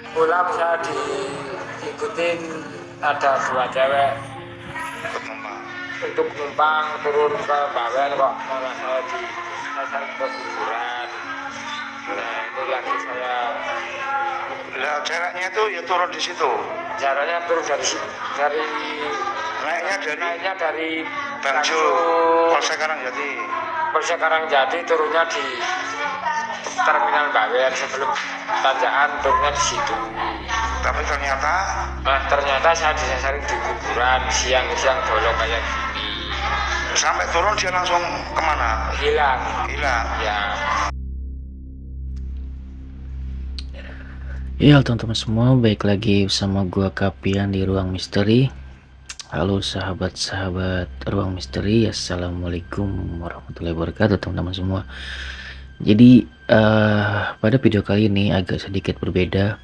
pulang saya diikutin ada dua cewek untuk numpang turun ke Bawen, kok malah saya ke kuburan. Nah ini lagi saya. Lah ceweknya itu ya turun di situ. Jaraknya turun dari naiknya dari Bangjo Polsek Karangjati, turunnya di Terminal Bawen sebelum tanjakan, turunnya di situ. Tapi ternyata saya disasarin di kuburan siang-siang bolong kayak gini. Sampai turun dia langsung kemana? Hilang Ya. Ya teman-teman semua, baik lagi bersama gua Kapian di Ruang Misteri. Halo sahabat-sahabat Ruang Misteri, assalamualaikum warahmatullahi wabarakatuh teman-teman semua. Jadi pada video kali ini agak sedikit berbeda,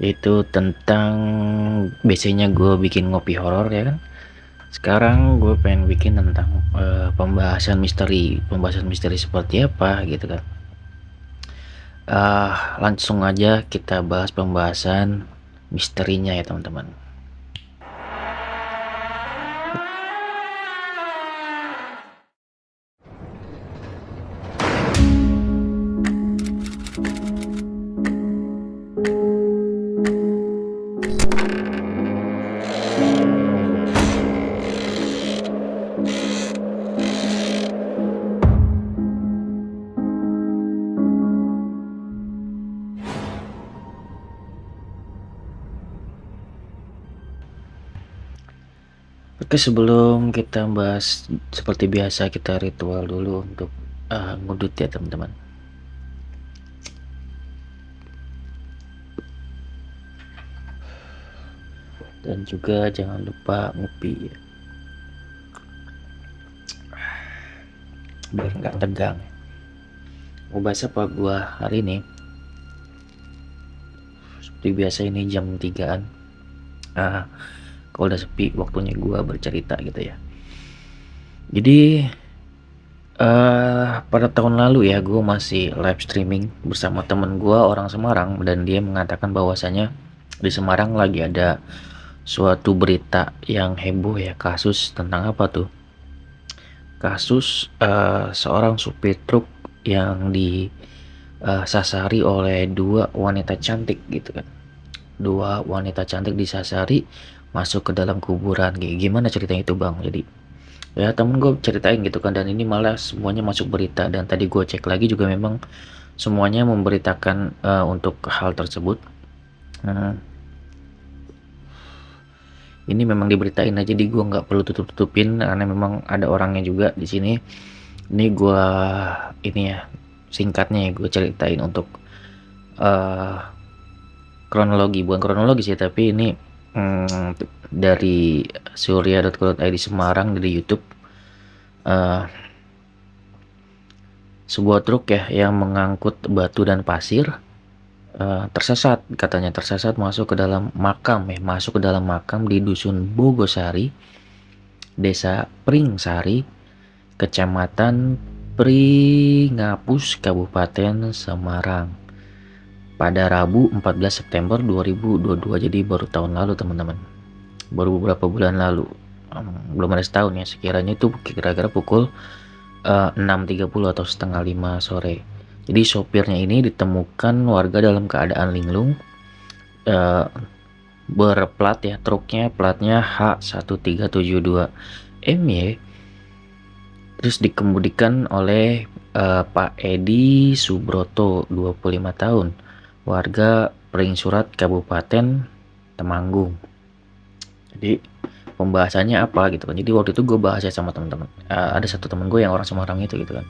yaitu tentang biasanya gue bikin ngopi horor ya kan. Sekarang gue pengen bikin tentang pembahasan misteri seperti apa gitu kan. Langsung aja kita bahas pembahasan misterinya ya teman-teman. Oke, sebelum kita bahas, seperti biasa kita ritual dulu untuk ngudut ya teman-teman. Dan juga jangan lupa ngopi ya, biar nggak tegang. Mau bahas apa gua hari ini? Seperti biasa ini jam 3-an. Kalau udah sepi waktunya gua bercerita gitu ya. Jadi pada tahun lalu ya gue masih live streaming bersama temen gue orang Semarang, dan dia mengatakan bahwasanya di Semarang lagi ada suatu berita yang heboh ya. Kasus tentang apa tuh? Kasus seorang supir truk yang disasari oleh dua wanita cantik gitu kan. Dua wanita cantik disasari masuk ke dalam kuburan. Gimana ceritanya itu bang? Jadi ya temen gue ceritain gitu kan, dan ini malah semuanya masuk berita, dan tadi gue cek lagi juga memang semuanya memberitakan untuk hal tersebut. Ini memang diberitain aja, jadi gue nggak perlu tutupin karena memang ada orangnya juga di sini. Ini gue ya singkatnya ya gue ceritain untuk bukan kronologi sih, tapi ini dari surya.co.id Semarang, dari YouTube. Sebuah truk ya yang mengangkut batu dan pasir tersesat masuk ke dalam makam di dusun Bogosari, desa Pringsari, kecamatan Pringapus, Kabupaten Semarang, pada Rabu 14 September 2022. Jadi baru tahun lalu teman-teman, baru beberapa bulan lalu, belum ada setahun ya. Sekiranya itu kira-kira pukul 6.30 atau setengah 5 sore. Jadi sopirnya ini ditemukan warga dalam keadaan linglung, berplat ya, truknya platnya H1372 MY, terus dikemudikan oleh Pak Edi Subroto 25 tahun, warga Pringsurat, Kabupaten Temanggung. Jadi pembahasannya apa gitu kan. Jadi waktu itu gue bahas ya sama teman-teman. Ada satu teman gue yang orang Semarang itu gitu kan.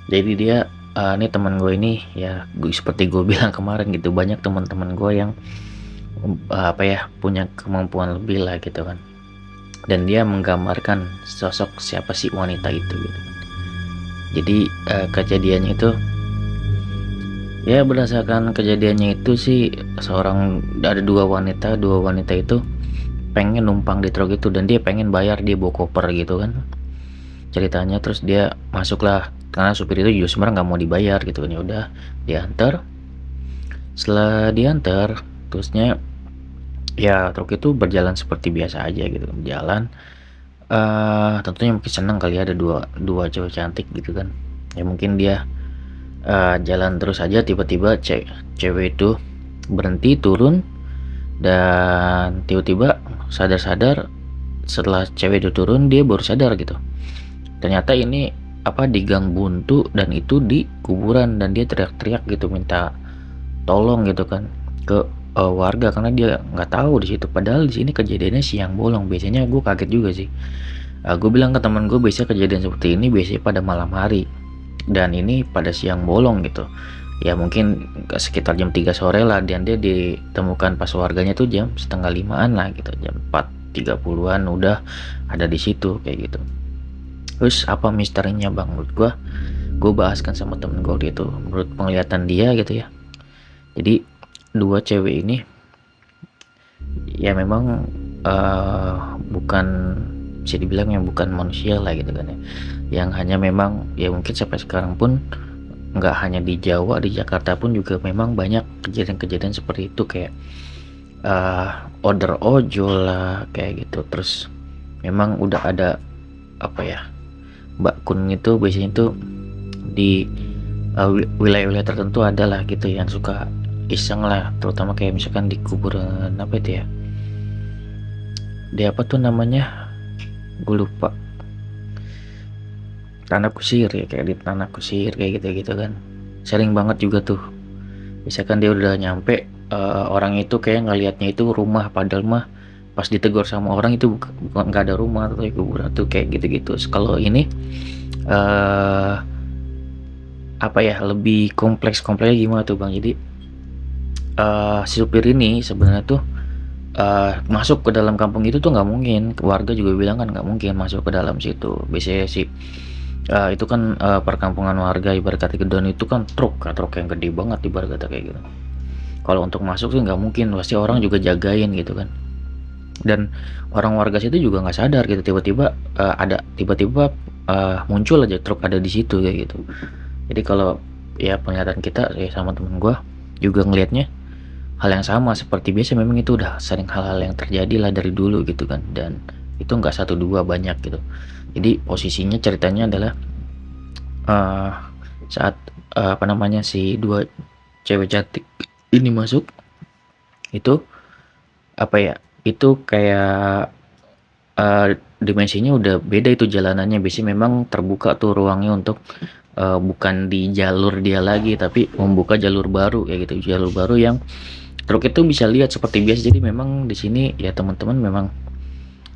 Jadi dia ini teman gue ini ya, seperti gue bilang kemarin gitu, banyak teman-teman gue yang punya kemampuan lebih lah gitu kan. Dan dia menggambarkan sosok siapa sih wanita itu gitu. Jadi kejadiannya itu ya, berdasarkan kejadiannya itu sih, ada dua wanita itu pengen numpang di truk itu, dan dia pengen bayar, dia bawa koper gitu kan ceritanya. Terus dia masuklah, karena supir itu juga sebenarnya nggak mau dibayar gitu kan. Ya udah diantar, Setelah diantar, terusnya ya truk itu berjalan seperti biasa aja gitu, berjalan. Tentunya mungkin senang kali ya ada dua cewek cantik gitu kan. Ya mungkin dia jalan terus aja, tiba-tiba cewek itu berhenti turun, dan tiba-tiba sadar-sadar setelah cewek itu turun dia baru sadar gitu. Ternyata ini di gang buntu, dan itu di kuburan, dan dia teriak-teriak gitu minta tolong gitu kan ke warga, karena dia nggak tahu di situ. Padahal di sini kejadiannya siang bolong. Biasanya gue kaget juga sih. Gue bilang ke teman gue, biasanya kejadian seperti ini biasanya pada malam hari, dan ini pada siang bolong gitu. Ya mungkin sekitar jam 3 sore lah, dan dia ditemukan pas warganya tuh jam setengah 5-an lah gitu, jam 4.30-an udah ada di situ kayak gitu. Terus apa misterinya bang? Menurut gue bahaskan sama temen gue gitu, menurut penglihatan dia gitu ya. Jadi dua cewek ini ya memang bukan, bisa dibilang yang bukan manusia lah gitu kan ya, yang hanya memang ya mungkin sampai sekarang pun nggak hanya di Jawa, di Jakarta pun juga memang banyak kejadian-kejadian seperti itu, kayak order ojol lah kayak gitu. Terus memang udah ada Mbak Kun itu biasanya tuh di wilayah-wilayah tertentu adalah gitu yang suka iseng lah, terutama kayak misalkan di kuburan itu ya, di apa tuh namanya, gue lupa, tanah kusir ya, kayak di tanah kusir kayak gitu kan. Sering banget juga tuh, misalkan dia udah nyampe, orang itu kayak ngelihatnya itu rumah, padahal mah pas ditegur sama orang itu bukan nggak ada rumah atau kuburan tuh kayak gitu-gitu. Kalau ini lebih kompleksnya gimana tuh bang? Jadi si supir ini sebenarnya tuh masuk ke dalam kampung itu tuh nggak mungkin. Warga juga bilang kan nggak mungkin masuk ke dalam situ. Biasanya sih itu kan perkampungan warga, ibarat kata gedon itu kan truk yang gede banget ibarat kata kayak gitu. Kalau untuk masuk sih nggak mungkin, pasti orang juga jagain gitu kan. Dan orang warga situ juga nggak sadar gitu, tiba-tiba muncul aja truk ada di situ kayak gitu. Jadi kalau ya penglihatan kita ya sama temen gua juga ngelihatnya hal yang sama seperti biasa. Memang itu udah sering hal-hal yang terjadi lah dari dulu gitu kan, dan itu nggak satu dua, banyak gitu. Jadi posisinya ceritanya adalah saat si dua cewek cantik ini masuk itu itu kayak dimensinya udah beda, itu jalanannya biasanya memang terbuka tuh ruangnya untuk bukan di jalur dia lagi, tapi membuka jalur baru kayak gitu, jalur baru yang truk itu bisa lihat seperti biasa. Jadi memang di sini ya teman-teman, memang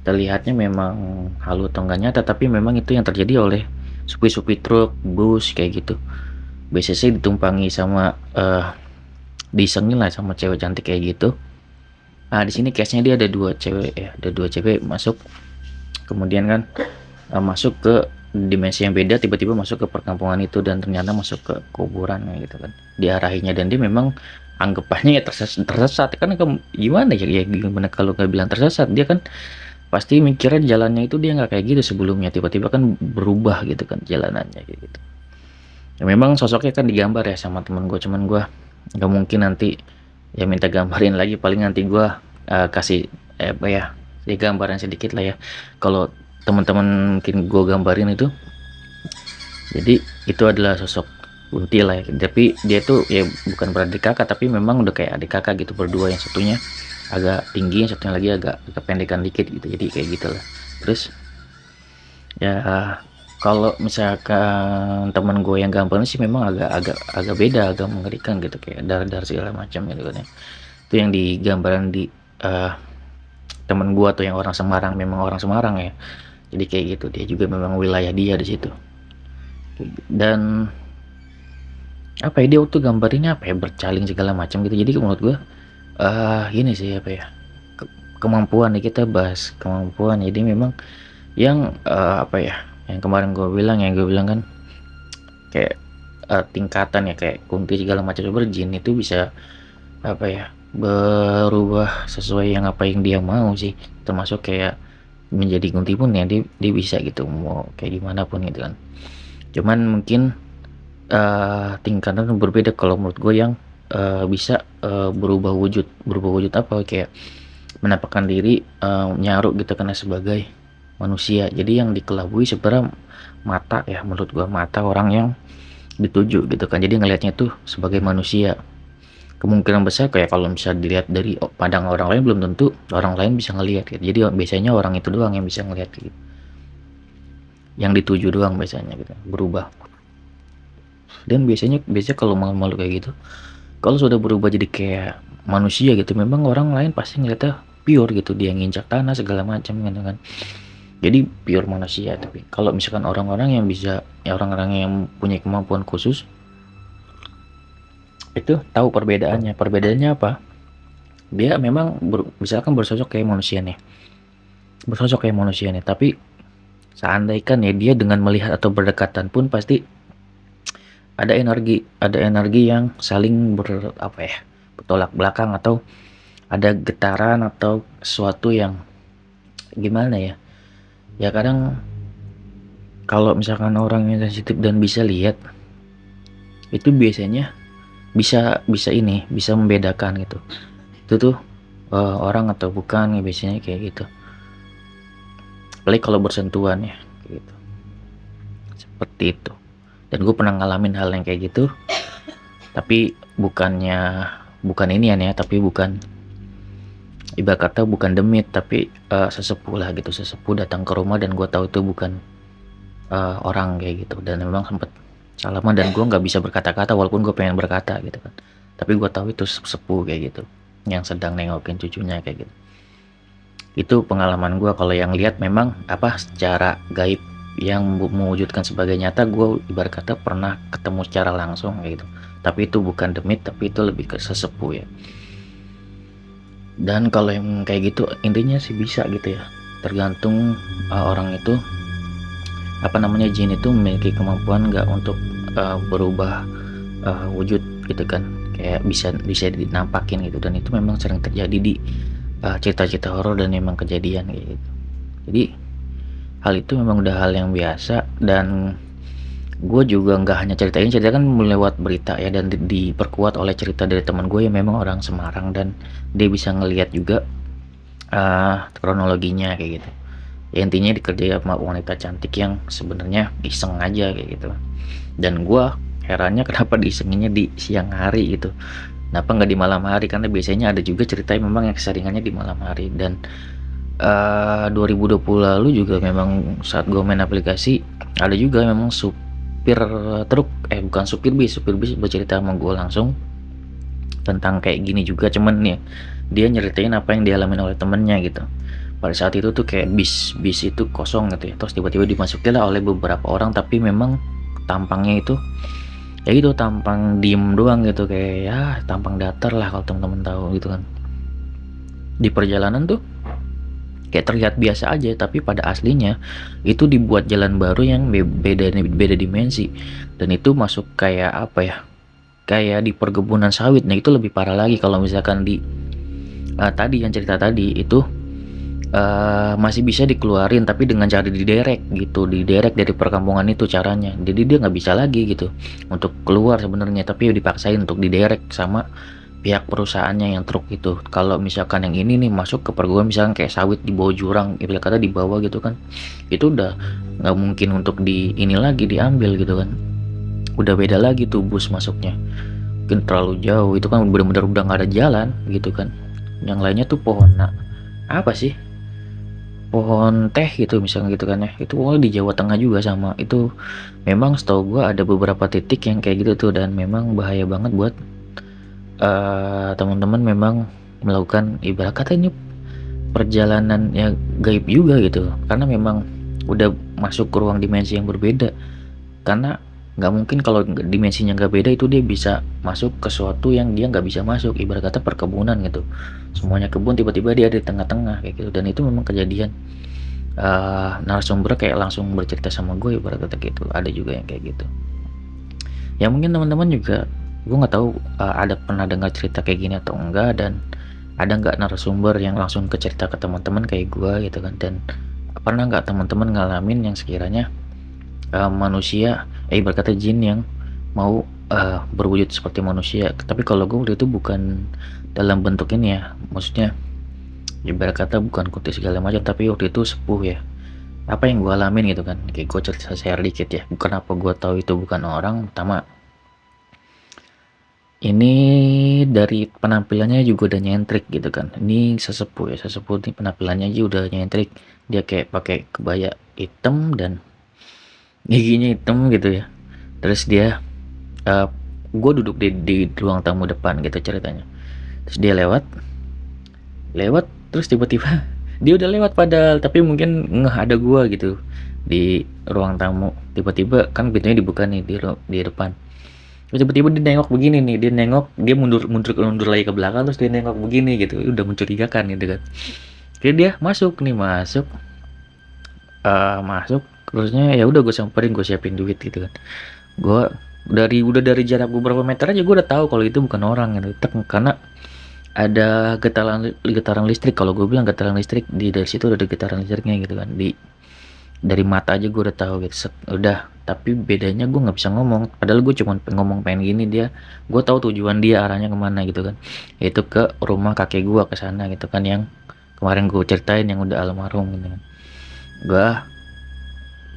terlihatnya memang halu atau enggak nyata, tapi memang itu yang terjadi oleh supir truk, bus kayak gitu. Biasanya sih ditumpangi sama disengin lah sama cewek cantik kayak gitu. Nah di sini case-nya dia ada dua cewek masuk, kemudian kan masuk ke dimensi yang beda, tiba-tiba masuk ke perkampungan itu, dan ternyata masuk ke kuburan gitu kan diarahinya. Dan dia memang anggapannya ya tersesat kan, gimana ya gimana kalau nggak bilang tersesat, dia kan pasti mikirnya jalannya itu dia nggak kayak gitu sebelumnya, tiba-tiba kan berubah gitu kan jalanannya kayak gitu. Ya memang sosoknya kan digambar ya sama temen gue, cuman gue nggak mungkin nanti ya minta gambarin lagi, paling nanti gue kasih gambaran sedikit lah ya. Kalau teman-teman mungkin gue gambarin itu, jadi itu adalah sosok Kunti lah ya, tapi dia tuh ya bukan beradik kakak, tapi memang udah kayak adik kakak gitu berdua, yang satunya agak tinggi, yang satunya lagi agak pendekan dikit gitu, jadi kayak gitulah. Terus ya kalau misalkan teman gue yang gambarnya sih memang agak beda, agak mengerikan gitu, kayak darah segala macam gitu kan ya. Itu yang digambaran di teman gue tuh yang orang Semarang, memang orang Semarang ya, jadi kayak gitu. Dia juga memang wilayah dia di situ. Dan dia tuh gambarinnya bercaling segala macam gitu. Jadi menurut gue gini sih kemampuan nih, kita bahas kemampuan. Jadi memang yang yang kemarin gue bilang kan kayak tingkatan ya, kayak Kunti segala macam, berjin itu bisa berubah sesuai yang dia mau sih, termasuk kayak menjadi Kunti pun ya dia bisa gitu, mau kayak gimana pun gitu kan. Cuman mungkin tingkatan berbeda kalau menurut gue. Yang bisa berubah wujud apa kayak menampakkan diri nyaru gitu karena sebagai manusia. Jadi yang dikelabui sebenarnya mata ya, menurut gua mata orang yang dituju gitu kan, jadi ngelihatnya tuh sebagai manusia. Kemungkinan besar kayak kalau bisa dilihat dari pandangan orang lain belum tentu orang lain bisa ngelihat gitu. Jadi biasanya orang itu doang yang bisa ngelihat gitu, yang dituju doang biasanya gitu berubah. Dan biasanya kalau malu-malu kayak gitu, kalau sudah berubah jadi kayak manusia gitu, memang orang lain pasti ngeliatnya pure gitu, dia nginjak tanah segala macam gitu kan, jadi pure manusia. Tapi kalau misalkan orang-orang yang bisa ya, orang-orang yang punya kemampuan khusus itu tahu perbedaannya apa. Dia memang misalkan bersosok kayak manusia nih, tapi seandainya ya dia dengan melihat atau berdekatan pun pasti ada energi yang saling bertolak belakang, atau ada getaran atau sesuatu yang gimana ya. Ya kadang kalau misalkan orang yang sensitif dan bisa lihat, itu biasanya bisa membedakan gitu. Itu tuh orang atau bukan ya, biasanya kayak gitu. Apalagi kalau bersentuhan ya kayak gitu. Seperti itu. Dan gue pernah ngalamin hal yang kayak gitu. Tapi bukan ibarat kata bukan demit, tapi sesepuh lah gitu. Sesepuh datang ke rumah dan gue tahu itu bukan orang kayak gitu, dan memang sempet salaman dan gue nggak bisa berkata-kata walaupun gue pengen berkata gitu kan, tapi gue tahu itu sepuh kayak gitu yang sedang nengokin cucunya kayak gitu. Itu pengalaman gue. Kalau yang lihat memang secara gaib yang mewujudkan sebagai nyata, gue ibarat kata pernah ketemu secara langsung kayak gitu, tapi itu bukan demit, tapi itu lebih ke sesepuh ya. Dan kalau yang kayak gitu intinya sih bisa gitu ya, tergantung orang itu jin itu memiliki kemampuan nggak untuk berubah wujud gitu kan, kayak bisa dinampakin gitu. Dan itu memang sering terjadi di cerita-cerita horor dan memang kejadian gitu. Jadi hal itu memang udah hal yang biasa, dan gue juga nggak hanya cerita kan lewat berita ya, dan diperkuat oleh cerita dari teman gue yang memang orang Semarang, dan dia bisa ngelihat juga kronologinya kayak gitu ya. Intinya dikerjai sama wanita cantik yang sebenarnya iseng aja kayak gitu. Dan gue herannya kenapa diisenginnya di siang hari gitu, kenapa nggak di malam hari, karena biasanya ada juga cerita yang memang yang keseringannya di malam hari. Dan 2020 lalu juga memang saat gue main aplikasi, ada juga memang supir truk bukan supir bis bercerita sama gue langsung tentang kayak gini juga, cuman nih dia nyeritain apa yang dialami oleh temennya gitu. Pada saat itu tuh kayak bis itu kosong gitu ya, terus tiba-tiba dimasukin lah oleh beberapa orang, tapi memang tampangnya itu ya gitu, tampang diem doang gitu, kayak ya tampang datar lah kalau teman-teman tahu gitu kan. Di perjalanan tuh kayak terlihat biasa aja, tapi pada aslinya itu dibuat jalan baru yang beda dimensi, dan itu masuk kayak kayak di perkebunan sawit. Nah itu lebih parah lagi. Kalau misalkan di tadi yang cerita tadi itu masih bisa dikeluarin, tapi dengan cara diderek dari perkampungan itu caranya. Jadi dia nggak bisa lagi gitu untuk keluar sebenarnya, tapi dipaksain untuk diderek sama pihak perusahaannya yang truk itu. Kalau misalkan yang ini nih masuk ke perkebunan, misalkan kayak sawit di bawah jurang, ibarat kata di bawah gitu kan, itu udah nggak mungkin untuk diambil gitu kan, udah beda lagi tuh bus masuknya, mungkin terlalu jauh. Itu kan bener-bener udah nggak ada jalan gitu kan. Yang lainnya tuh pohon pohon teh gitu misalnya gitu kan ya, itu pokoknya di Jawa Tengah juga sama. Itu memang setahu gua ada beberapa titik yang kayak gitu tuh, dan memang bahaya banget buat teman-teman memang melakukan ibarat katanya perjalanan yang gaib juga gitu, karena memang udah masuk ke ruang dimensi yang berbeda. Karena nggak mungkin kalau dimensinya nggak beda itu dia bisa masuk ke sesuatu yang dia nggak bisa masuk, ibarat kata perkebunan gitu, semuanya kebun, tiba-tiba dia ada di tengah-tengah kayak gitu. Dan itu memang kejadian. Narasumber kayak langsung bercerita sama gue ibarat kata gitu, ada juga yang kayak gitu ya. Mungkin teman-teman juga, gue nggak tahu ada pernah dengar cerita kayak gini atau enggak, dan ada nggak narasumber yang langsung ke cerita ke teman-teman kayak gue gitu kan. Dan pernah nggak teman-teman ngalamin yang sekiranya manusia ibarat kata jin yang mau berwujud seperti manusia. Tapi kalau gue waktu itu bukan dalam bentuk ini ya, maksudnya ibarat kata bukan kunti segala macam, tapi waktu itu sepuh ya. Apa yang gue alamin gitu kan, kayak gue cerita share dikit ya. Bukan apa gue tahu itu bukan orang. Pertama, ini dari penampilannya juga udah nyentrik gitu kan. Ini sesepuh ya, sesepuh ini penampilannya aja udah nyentrik. Dia kayak pakai kebaya hitam dan giginya hitam gitu ya. Terus dia, gue duduk di ruang tamu depan gitu ceritanya. Terus dia lewat terus tiba-tiba dia udah lewat padahal, tapi mungkin ngeh ada gua gitu di ruang tamu. Tiba-tiba kan pintunya dibuka nih di depan. Terus tiba-tiba dia nengok begini nih, dia mundur lagi ke belakang, terus dia nengok begini gitu. Udah mencurigakan gitu kan. Jadi dia masuk terusnya ya udah gue samperin, gue siapin duit gitu kan. Gue udah dari jarak beberapa meter aja gue udah tahu kalau itu bukan orang gitu. Karena ada getaran listrik. Kalau gue bilang getaran listrik, dari situ udah ada getaran listriknya gitu kan. Dari mata aja gue udah tahu gitu. Udah, tapi bedanya gue nggak bisa ngomong, padahal gue cuma ngomong pengen gini. Gue tahu tujuan dia arahnya kemana gitu kan, yaitu ke rumah kakek gue, ke sana gitu kan, yang kemarin gue ceritain yang udah almarhum gitu kan.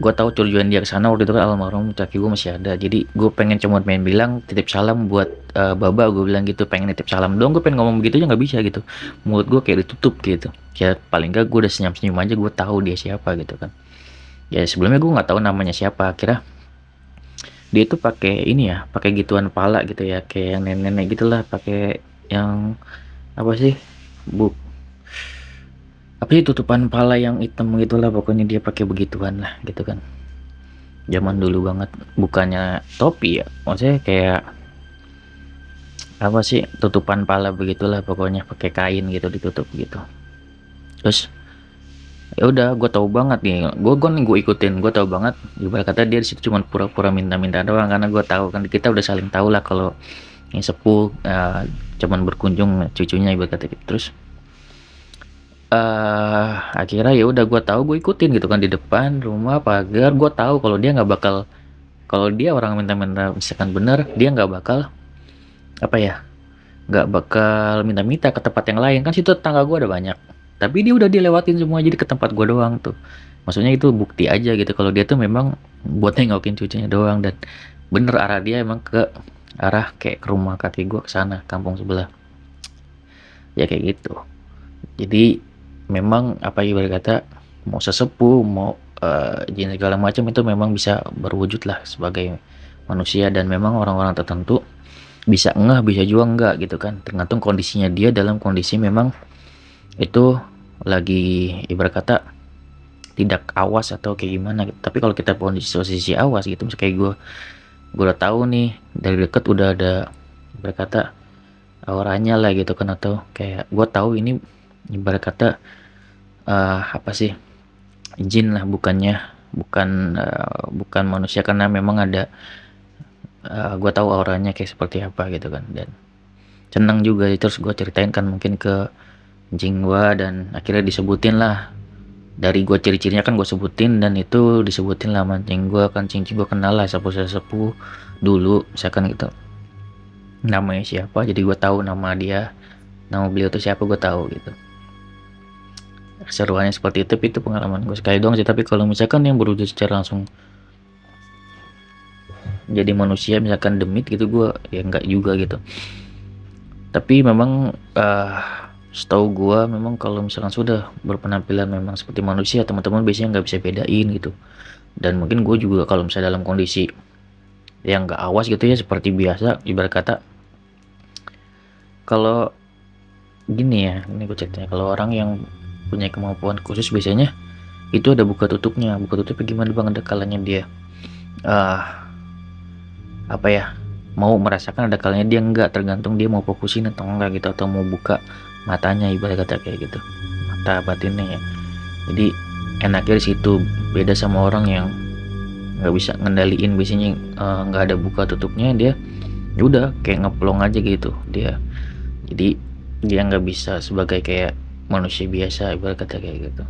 Gue tahu tujuan dia ke sana waktu itu kan, almarhum kakek gue masih ada. Jadi gue cuma pengen bilang titip salam buat baba, gue bilang gitu, pengen titip salam dong. Gue pengen ngomong begitu aja nggak bisa gitu, mulut gue kayak ditutup gitu ya. Paling gak gue udah senyum aja, gue tahu dia siapa gitu kan. Ya sebelumnya gue nggak tahu namanya siapa. Kira dia tuh pakai ini ya, pakai gituan pala gitu ya, kayak yang nenek-nenek gitulah, pakai yang apa sih, bu apa sih, tutupan pala yang hitam gitulah, pokoknya dia pakai begituan lah gitu kan. Zaman dulu banget, bukannya topi ya, maksudnya kayak apa sih, tutupan pala begitulah, pokoknya pakai kain gitu ditutup gitu. Terus ya udah, gue tahu banget nih, gue ikutin, gue tahu banget. Ibarat kata dia di situ cuma pura-pura minta-minta doang, karena gue tahu kan kita udah saling tahu lah kalau yang sepuh cuman berkunjung cucunya ibarat kata gitu. Terus akhirnya ya udah, gue tahu, gue ikutin gitu kan di depan rumah pagar. Gue tahu kalau dia nggak bakal, kalau dia orang minta-minta misalkan bener, dia nggak bakal apa ya, nggak bakal minta-minta ke tempat yang lain kan. Situ tetangga gue ada banyak, tapi dia udah dilewatin semua, jadi ke tempat gue doang tuh. Maksudnya itu bukti aja gitu kalau dia tuh memang buat nengokin cucunya doang. Dan bener arah dia emang ke arah kayak ke rumah kakek gue, ke sana kampung sebelah ya, kayak gitu. Jadi memang apa ibarat kata, mau sesepuh, mau jin segala macam, itu memang bisa berwujud lah sebagai manusia. Dan memang orang-orang tertentu bisa ngeh, bisa juga enggak gitu kan, tergantung kondisinya dia. Dalam kondisi memang itu lagi ibarat kata tidak awas atau kayak gimana gitu. Tapi kalau kita posisi awas gitu, misalnya kayak gue udah tahu nih dari deket, udah ada ibarat kata auranya lah gitu kan, atau kayak gue tahu ini ibarat kata apa sih, jin lah, bukan manusia, karena memang ada gue tahu auranya kayak seperti apa gitu kan. Dan seneng juga. Terus gue ceritain kan mungkin ke cing gue, dan akhirnya disebutin lah, dari gue ciri-cirinya kan gue sebutin, dan itu disebutin lah sama cing gue kan. Cing gue kenal lah sepuh dulu misalkan gitu, namanya siapa, jadi gue tahu nama dia, nama beliau tuh siapa, gue tahu gitu. Keseruannya seperti itu pengalaman gue sekali doang sih. Tapi kalau misalkan yang berwujud secara langsung jadi manusia, misalkan demit gitu, gue ya enggak juga gitu. Tapi memang setahu gue memang kalau misalkan sudah berpenampilan memang seperti manusia, teman-teman biasanya nggak bisa bedain gitu. Dan mungkin gue juga kalau misalnya dalam kondisi yang nggak awas gitu ya, seperti biasa ibarat kata, kalau gini ya, ini gue ceritanya, kalau orang yang punya kemampuan khusus biasanya itu ada buka tutupnya gimana bang, ada kalanya dia apa ya, mau merasakan, ada kalanya dia enggak, tergantung dia mau fokusin atau enggak gitu, atau mau buka matanya ibarat kata kayak gitu, mata batinnya ya. Jadi enaknya di situ, beda sama orang yang nggak bisa ngendaliin, biasanya nggak ada buka tutupnya, dia udah kayak ngeplong aja gitu dia. Jadi dia nggak bisa sebagai kayak manusia biasa ibarat kata kayak gitu.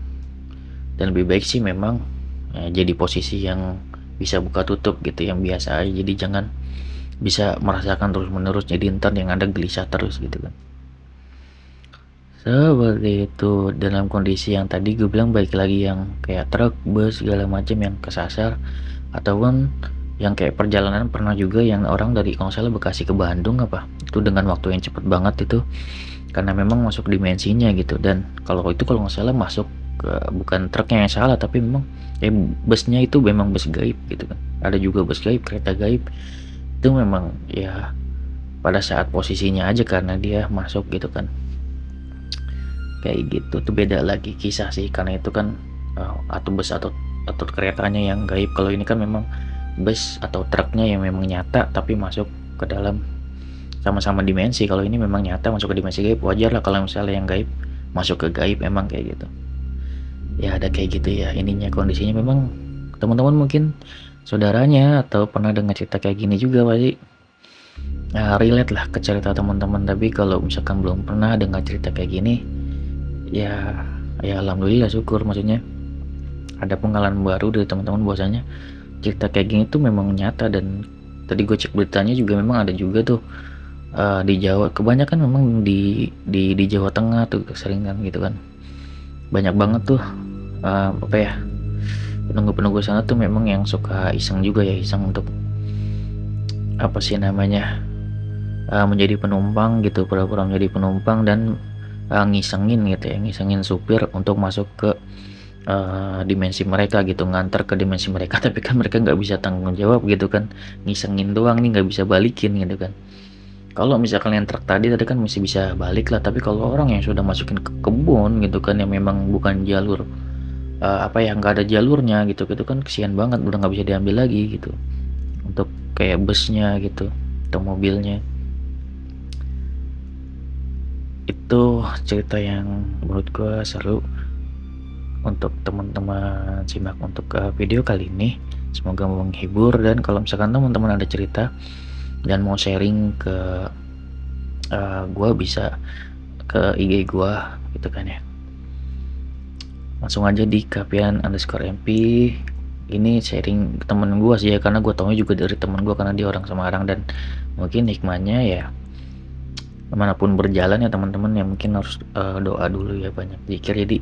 Dan lebih baik sih memang jadi posisi yang bisa buka tutup gitu, yang biasa aja. Jadi jangan bisa merasakan terus menerus, jadi ntar yang ada gelisah terus gitu kan. Seperti itu. Dalam kondisi yang tadi gue bilang, baik lagi yang kayak truk, bus segala macam yang kesasar, ataupun yang kayak perjalanan pernah juga yang orang dari kalau nggak salah Bekasi ke Bandung apa itu dengan waktu yang cepet banget itu, karena memang masuk dimensinya gitu. Dan kalau nggak salah masuk ke, bukan truknya yang salah tapi memang busnya itu memang bus gaib gitu kan. Ada juga bus gaib, kereta gaib, itu memang ya pada saat posisinya aja karena dia masuk gitu kan. Kayak gitu tuh beda lagi kisah sih, karena itu kan atau bus atau keretanya yang gaib. Kalau ini kan memang bus atau truknya yang memang nyata tapi masuk ke dalam sama-sama dimensi. Kalau ini memang nyata masuk ke dimensi gaib, wajar lah kalau misalnya yang gaib masuk ke gaib, emang kayak gitu ya. Ada kayak gitu ya ininya, kondisinya memang. Teman-teman mungkin saudaranya atau pernah dengar cerita kayak gini juga pasti relate lah ke cerita teman-teman. Tapi kalau misalkan belum pernah dengar cerita kayak gini, ya alhamdulillah, syukur, maksudnya ada pengalaman baru dari teman-teman bahwasanya cerita kayak gini tuh memang nyata. Dan tadi gue cek beritanya juga memang ada juga tuh di Jawa, kebanyakan memang di Jawa Tengah tuh keseringan gitu kan. Banyak banget tuh apa ya, penunggu-penunggu sana tuh memang yang suka iseng juga ya, iseng untuk apa sih namanya, menjadi penumpang gitu, pura-pura menjadi penumpang dan ngisengin gitu ya, ngisengin supir untuk masuk ke dimensi mereka gitu, nganter ke dimensi mereka. Tapi kan mereka nggak bisa tanggung jawab gitu kan, ngisengin doang nih, nggak bisa balikin gitu kan. Kalau misalkan yang truk tadi kan masih bisa balik lah, tapi kalau orang yang sudah masukin ke kebun gitu kan, yang memang bukan jalur apa ya, nggak ada jalurnya gitu kan, kesian banget, udah nggak bisa diambil lagi gitu untuk kayak busnya gitu atau mobilnya. Itu cerita yang menurut gue seru untuk teman-teman simak untuk video kali ini. Semoga menghibur, dan kalau misalkan teman-teman ada cerita dan mau sharing ke gua, bisa ke IG gua gitu kan ya, langsung aja di @kapian_mp. Ini sharing temen gua sih ya, karena gua taunya juga dari temen gua karena dia orang Semarang. Dan mungkin hikmahnya ya, kemanapun berjalan ya teman-teman ya, mungkin harus doa dulu ya, banyak zikir. Jadi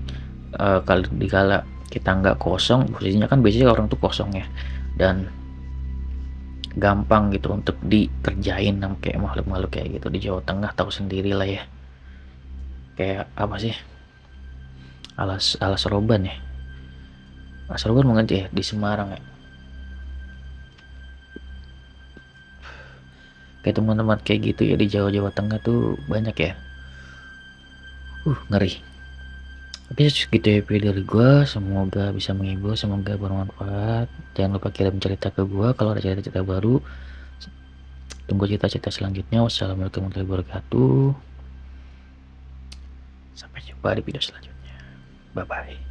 kalau dikala kita nggak kosong, posisinya kan biasanya orang tuh kosong ya, dan gampang gitu untuk dikerjain sama kayak makhluk-makhluk kayak gitu. Di Jawa Tengah tahu sendiri lah ya, kayak apa sih, alas roban ya, alas roban mungkin ya di Semarang ya. Kayak teman-teman kayak gitu ya di Jawa Tengah tuh banyak ya. Ngeri. Oke, segitu ya video dari gua, semoga bisa menghibur, semoga bermanfaat. Jangan lupa kirim cerita ke gua kalau ada cerita-cerita baru. Tunggu cerita-cerita selanjutnya. Wassalamualaikum warahmatullahi wabarakatuh. Sampai jumpa di video selanjutnya. Bye bye.